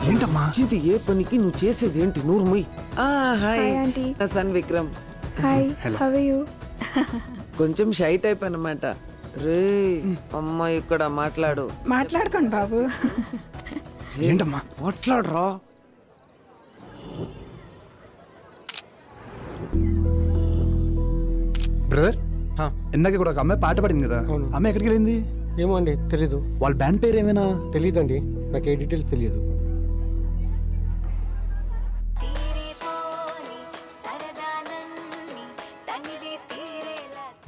ఏంటమ్మా ఇది ఏ పనికి నువ్వు చేసేది ఏంటి? నూరు ముయ్. హాయ్ నా son Vikram. Hi, how are you? కొంచెం షై టైప్ అన్నమాట. రే అమ్మ ఇక్కడ మాట్లాడు. మాట్లాడుకోండి బాబు. ఏంటమ్మా మాట్లాడరా. బ్రదర్ ఇందాక కూడా ఒక అమ్మాయి పాట పాడింది కదా, అమ్మాయి ఎక్కడికి వెళ్ళింది? ఏమో అండి, తెలీదు. వాళ్ళ బ్యాండ్ పేరు ఏమైనా తెలీదండి, నాకు ఏ డీటెయిల్స్ తెలియదు.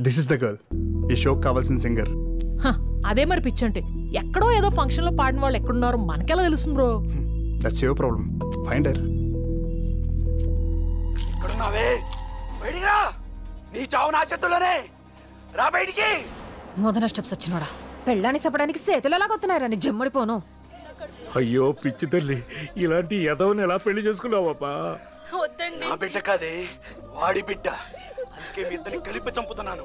దిస్ ఇస్ ద గర్ల్, ఈ షోకి కావాల్సిన సింగర్. అదే మరి పిచ్చంటే ఎక్కడో ఏదో ఫంక్షన్ లో పాడిన వాళ్ళు ఎక్కడున్నారు మనకెలా తెలుస్తుంది bro? That's your problem, find her. ఇక్కడున్నావే, బయటికి రా. నీ చావు నా చేతుల్లోనే, రా బయటికి. మొదన స్టెప్స్ వచ్చినోడా, పెళ్ళాన్ని చెప్పడానికి చేతులు ఎలాగొస్తున్నారా నీ జమ్ముడిపోను. అయ్యో పిచ్చి తల్లి, ఇలాంటి ఎదవని ఎలా పెళ్లి చేసుకున్నావబ్బా? నా బిడ్డ కాదే, వాడి బిడ్డ. అందుకే మీ ఇద్దరిని కలిపి చంపుతున్నాను.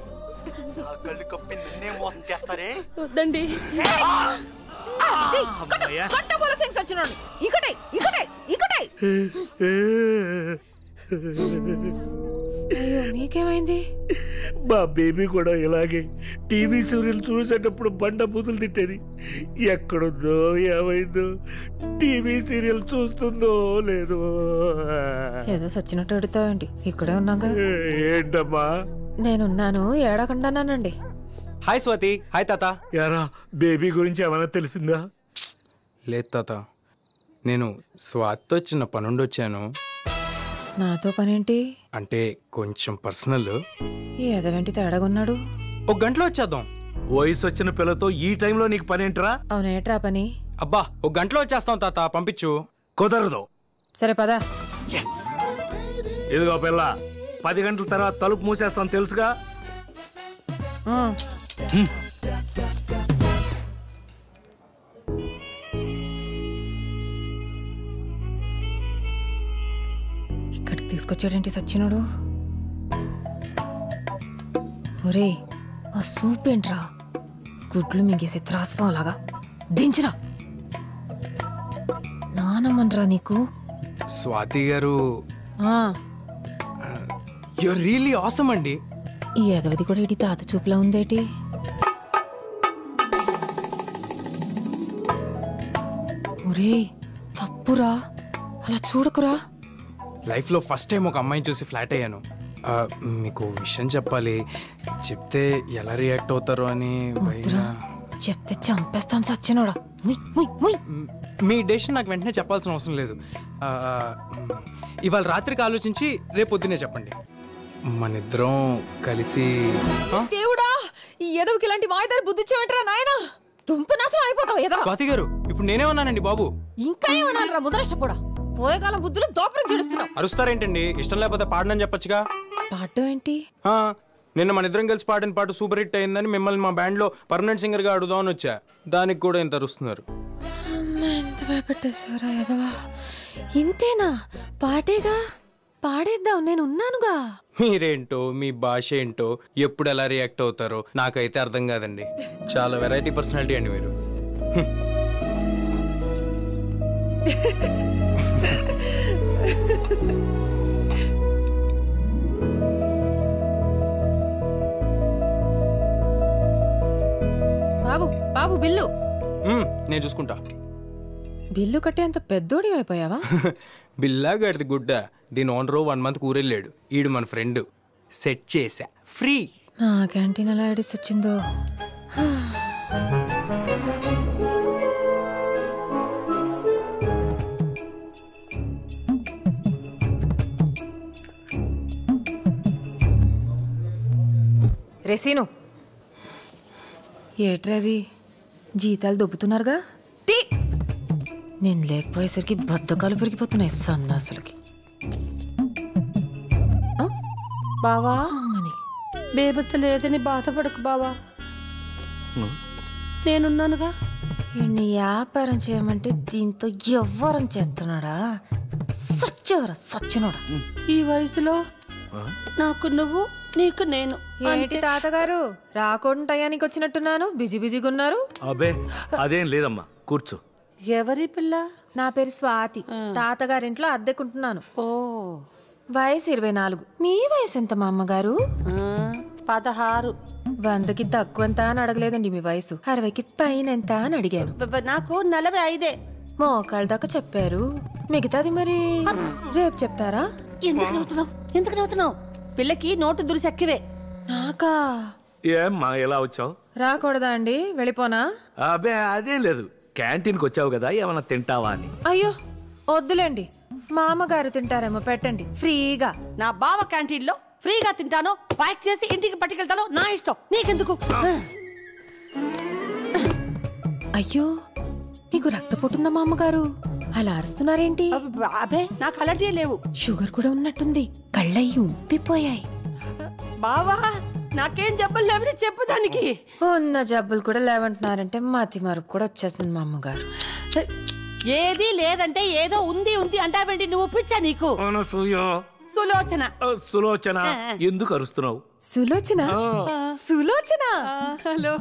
నా కళ్ళు కప్పి నిన్నే మోసం చేస్తారే. వద్దండి. అయ్యో మీకేమైంది? మా బేబీ కూడా ఇలాగే టీవీ సీరియల్ చూసేటప్పుడు బండ బూతులు తిట్టేది. ఎక్కడుందో ఏమైందో, టీవీ సీరియల్ చూస్తుందో లేదో. ఏదో సచ్చినట్టు అడుగుతావేంటి? ఇక్కడే ఉన్నాగా. ఏంటమ్మా? నేనున్నాను, ఏడకుండానండి. హాయ్ స్వాతి. హాయ్ తాత. యారా బేబీ గురించి ఏమైనా తెలిసిందా? లేదు తాత, నేను స్వాతితో చిన్న పనుండి వచ్చాను. నాతో పనేంటి? అంటే కొంచెం పర్సనల్. ఏదవేంటి తేడాగున్నాడు? ఒక గంటలో వచ్చేద్దాం. వయసు వచ్చిన పిల్లతో ఈ టైంలో నీకు పనేంట్రా? అవునేట్రా పని? అబ్బా ఒక గంటలో వచ్చేస్తాం తాత, పంపించు. కుదరదు. సరే పదా. ఇదిగో పిల్ల, 10 గంటల తర్వాత తలుపు మూసేస్తాం తెలుసుగా. ఇక్కడికి తీసుకొచ్చాడేంటి సచ్చినోడు? ఒరే ఆ సూప్ ఏంట్రా, గుడ్లు మింగేసి త్రాసుపాలాగా దించరా. నానమ్మన్రా నీకు. స్వాతి గారు యూర్ రియల్లీ ఆసమ్ అండి. ఈ ఎదవది కూడా ఇటు తాత చూపులా ఉందేటి? ఒరే తప్పురా, అలా చూడకురా. లైఫ్లో ఫస్ట్ టైం ఒక అమ్మాయిని చూసి ఫ్లాట్ అయ్యాను. మీకు విషయం చెప్పాలి, చెప్తే ఎలా రియాక్ట్ అవుతారో అని. చెప్తే చంపేస్తాను సచ్చినోడా. మీ డెసిషన్ నాకు వెంటనే చెప్పాల్సిన అవసరం లేదు. ఇవాళ రాత్రికి ఆలోచించి రేపు పొద్దునే చెప్పండి. మనిద్దరం కలిసి. దేవుడా, ఈ ఎదవకి ఇలాంటి మాయదారి బుద్ధి ఇచ్చావేంట్రా నాయనా? దుంపనాశనం అయిపోతావు ఎదవ. స్వాతి గారు, ఇప్పుడు నేనేమన్నానండి బాబు? ఇంకా ఏమన్నారా ముదరష్టపోడా? పోయేకాలం బుద్ధులు దోపరం చేస్తున్నావు. అరుస్తారేంటండి? ఇష్టం లేకపోతే పాడనని చెప్పొచ్చుగా. పాడటం ఏంటి? నిన్న మన ఇద్దరం కలిసి పాడిన పాట సూపర్ హిట్ అయిందని మిమ్మల్ని మా బ్యాండ్ లో పర్మనెంట్ సింగర్ గా అడుగుదామని వచ్చా. దానికి కూడా ఇంత అరుస్తున్నారు. ఎంత భయపెట్టేశారా ఎదవా? ఇంతేనా? పాటేగా, పాడేద్దాం, నేను ఉన్నానుగా. మీరేంటో, మీ భాష ఏంటో, ఎప్పుడు ఎలా రియాక్ట్ అవుతారో నాకైతే అర్థం కాదండి. చాలా వెరైటీ పర్సనాలిటీ అండి మీరు. బాబు బాబు బిల్లు. నేను చూసుకుంటా. బిల్లు కట్టే అంత పెద్దోడి అయిపోయావా? బిల్లా గడిది గుడ్డ. దీని ఓనరు 1 మంత్ ఊరెళ్ళాడు. ఈడు మన ఫ్రెండ్, సెట్ చేసా ఫ్రీ. నా క్యాంటీన్ ఎలా ఐడిస్ వచ్చిందో. రెసీను ఏట్రది? జీతాలు దొబ్బుతున్నారుగా. నేను లేకపోయేసరికి బద్దకాలు పెరిగిపోతున్నాయి సన్నాసులకి. బావా బేబత్త లేదని బాధపడకు బావా, నేనున్నానుగా. ఇన్ని వ్యాపారం చేయమంటే దీంతో ఎవ్వరం చేస్తున్నాడా? సచ్చినోడా. ఈ వయసులో నాకు నువ్వు, నీకు నేను. ఏంటి తాతగారు రాకుండా టయానికి వచ్చినట్టున్నాను? బిజీ బిజీగా ఉన్నారు. అబే అదేం లేదమ్మా, కూర్చో. ఎవరి పిల్ల? నా పేరు స్వాతి. తాతగారింట్లో అద్దెకుంటున్నాను. ఓ వయసు 24. మీ వయసు ఎంత మా అమ్మగారు? 16. 100కి తక్కువంత అని అడగలేదండి మీ వయసు. 60కి పైన ఎంత అని అడిగాను. నాకు 45. మోకాళ్ళ దాకా చెప్పారు. మిగతాది మరి రేపు చెప్తారా? ఎందుకు చదువుతున్నావు? పిల్లకి నోటు దురిసెక్కివే. నాకా? ఏమ్మా ఎలా వచ్చావు? రాకూడదా అండి? వెళ్ళిపోనా? అబే అదే లేదు, క్యాంటీన్కి వచ్చావు కదా, ఏమన్నా తింటావా అని. అయ్యో వద్దులేండి, మా అమ్మగారు తింటారేమో, పెట్టండి ఫ్రీగా. నా బావ క్యాంటీన్లో ఫ్రీగా తింటాను, ప్యాక్ చేసి ఇంటికి పట్టుకెళ్తాను, నా ఇష్టం, నీకెందుకు? అయ్యో మీకు రక్తపోటుందా మా అమ్మగారు? అలా అరుస్తున్నారేంటి? అబే నాకు అలర్జీ లేవు. షుగర్ కూడా ఉన్నట్టుంది, కళ్ళయ్యి ఉబ్బిపోయాయి. బావా నాకేం జబ్బులు లేవని చెప్పు దానికి. ఉన్న జబ్బులు కూడా లేవంటున్నారంటే మతి మరుపు కూడా వచ్చేస్తుంది మా అమ్మగారు. ఏది లేదంటే ఏదో ఉంది ఉంది అంటావేంటి నువ్వు? పిచ్చా నీకు? సులోచన. సులోచన ఎందుకు అరుస్తున్నావు? సులోచన? సులోచన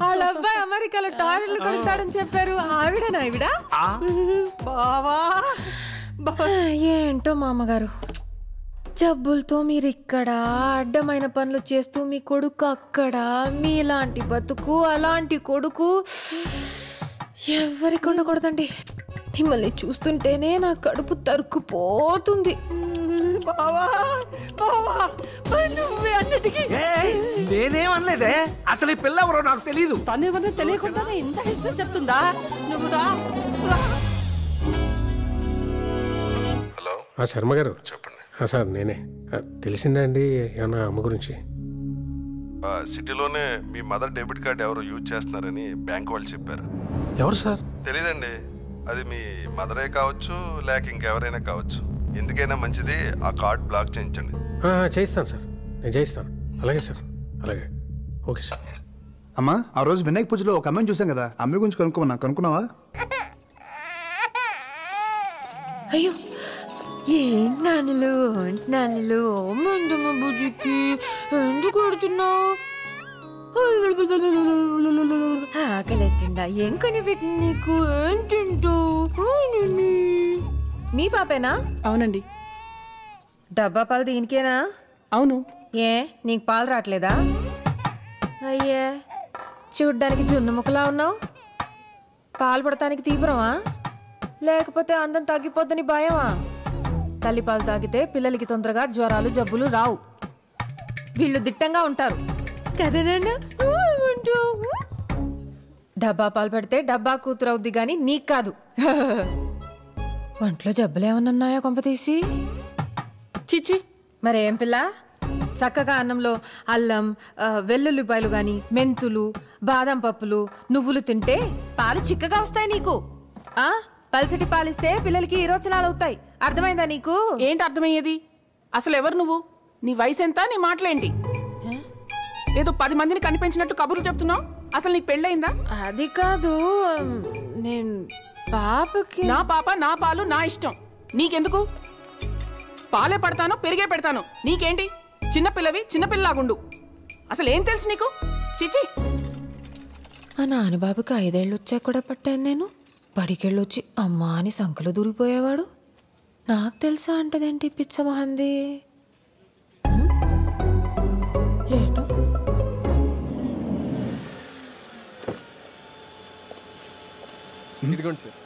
వాళ్ళ అబ్బాయి అమెరికాలో టాయిలెట్లు కొడతాడని చెప్పారు, ఆవిడనా ఆవిడ? బావా ఏంటో మా అమ్మగారు, జబ్బులతో మీరు ఇక్కడ అడ్డమైన పనులు చేస్తూ మీ కొడుకు అక్కడ, మీలాంటి బతుకు అలాంటి కొడుకు ఎవరికి ఉండకూడదండి. మిమ్మల్ని చూస్తుంటేనే నా కడుపు తరుక్కుపోతుంది. నువ్వే అన్నిటికీ. నేనేమనలేదే, అసలు ఈ పిల్ల ఎవరో నాకు తెలియదు. తనేమన్నా తెలియకుండానే ఇంత హిస్టరీ చెప్తుందా? నువ్వు రా. హలో శర్మ గారు చెప్పండి. సార్ నేనే. తెలిసిందా అండి ఏమన్నా అమ్మ గురించి? సిటీలోనే మీ మదర్ డెబిట్ కార్డ్ ఎవరో యూజ్ చేస్తున్నారని బ్యాంక్ వాళ్ళు చెప్పారు. ఎవరు సార్? తెలీదండి, అది మీ మదరే కావచ్చు లేక ఇంకెవరైనా కావచ్చు. ఎందుకైనా మంచిది ఆ కార్డ్ బ్లాక్ చేయించండి. చేయిస్తాను సార్, నేను చేయిస్తాను. అలాగే సార్, అలాగే. Okay sir. అమ్మా ఆ రోజు వినాయక పూజలో ఒక అమ్మాయిని చూసాం కదా, అమ్మాయి గురించి కనుక్కున్నావా? అయ్యో ఏంటి నాన్నలు మందమ్మ బుజ్జికి ఎందుకు కొడుతున్నావు? ఆకలిస్తుందా? ఏం కొని పెట్టి నీకు? ఏం తింటావు? మీ పాపేనా? అవునండి. డబ్బా పాలు దీనికేనా? అవును. ఏ నీకు పాలు రావట్లేదా? అయ్యే చూడ్డానికి జున్ను ముక్కలా ఉన్నావు. పాలు పడటానికి తీవ్రమా లేకపోతే అందం తగ్గిపోద్దని భయమా? తల్లిపాలు తాగితే పిల్లలకి తొందరగా జ్వరాలు జబ్బులు రావు. వీళ్ళు దిట్టంగా ఉంటారు కదేనా? డబ్బా పాలు పెడితే డబ్బా కూతురు అవుద్ది గాని నీకు కాదు. ఒంట్లో జబ్బులేమన్నాయో కొంపతీసి? చిచి మరేం పిల్ల, చక్కగా అన్నంలో అల్లం వెల్లుల్లిపాయలు గాని మెంతులు బాదం పప్పులు నువ్వులు తింటే పాలు చిక్కగా వస్తాయి నీకు. పల్సటి పాలిస్తే పిల్లలకి ఈరోచనాలు అవుతాయి. అర్థమైందా నీకు? ఏంటి అర్థమయ్యేది? అసలు ఎవరు నువ్వు? నీ వయసు ఎంత? నీ మాటలేంటి? ఏదో 10 మందిని కనిపించినట్టు కబుర్లు చెప్తున్నావు. అసలు నీకు పెళ్ళయిందా? అది కాదు, నేను పాపకి. నా పాప నా పాలు నా ఇష్టం, నీకెందుకు? పాలే పడతాను పెరిగే పెడతాను, నీకేంటి? చిన్నపిల్లవి చిన్నపిల్లలాగుండు. అసలు ఏం తెలుసు నీకు? చిచి. మా నాన్నబాబుకి 5 ఏళ్ళు వచ్చాక కూడా పట్టాను నేను. బడికెళ్ళొచ్చి అమ్మా అని సంకలు దూరిపోయేవాడు. నాకు తెలుసా అంటదేంటి పిచ్చమహంది? ఏటో ఇదిగోండి సార్.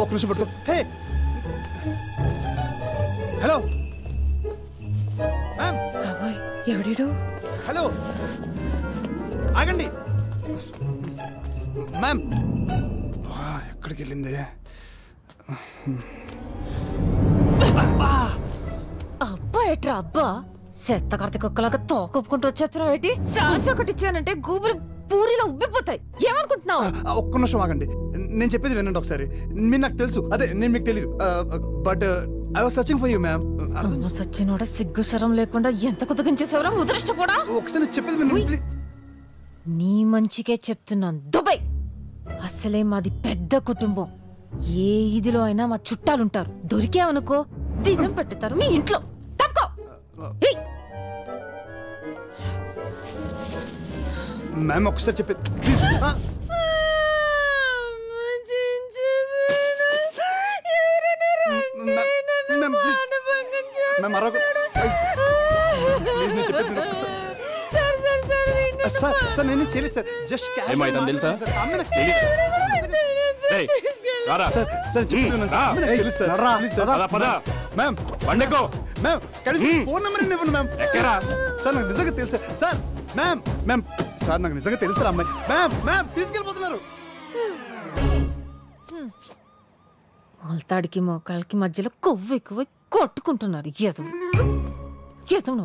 ఒక్క నిమిషం పట్టుకో. హలో బాబోయ్ ఎవడీడు? హలో ఆగండి మ్యామ్. ఎక్కడికి వెళ్ళింది? అబ్బా ఎట్రా అబ్బా, చెత్త కర్త కుక్కలాగా తోకొప్పుకుంటూ వచ్చేస్తున్నావు ఏంటి? సాస్ ఒకటి ఇచ్చానంటే గూబులు పూరిలో ఉబ్బిపోతాయి. ఏమనుకుంటున్నావు? ఒక్క నిమిషం ఆగండి, నేను చెప్పేది వినండి ఒకసారి. మీరు నాకు తెలుసు, అదే నేను మీకు తెలీదు. But I was searching for you ma'am. సచ్చినోడ సిగ్గు శరం లేకుండా ఎంత కుదగించేసేవరా ముదరష్టపోడా. ఒకసారి చెప్పేది వినండి. నీ మంచికే చెప్తున్నాను. దుబాయ్ అసలే మాది పెద్ద కుటుంబం. ఏ ఇదిలో అయినా మా చుట్టాలుంటారు. దొరికావనుకో దినం పెట్టుతారు మీ ఇంట్లో. తప్పుకో. మ్యామ్ ఒకసారి చెప్పేది సార్ సార్ నేను చేయలేదు సార్ జస్ట్ ఏమైందని తెలుసా? ఏయ్, రారా. సార్ సార్ చెప్తున్నాను సార్. ఆమె నాకు తెలుసు సార్. Please sir. పద, పద. మ్యామ్ బండెక్కో. మ్యామ్ కనీసం ఫోన్ నెంబర్ ఇవ్వండి మ్యామ్. ఎక్కరా? సార్ నాకు నిజంగా తెలుసు సార్. మ్యామ్ మ్యామ్ సార్ నాకు నిజంగా తెలుసు రా అమ్మాయి. Ma'am ma'am తీసుకెళ్ళిపోతున్నారు. మొలతాడికి మోకాళ్ళకి మధ్యలో కొవ్వు ఎక్కువ కొట్టుకుంటున్నారు. ఎదవు ఎదవు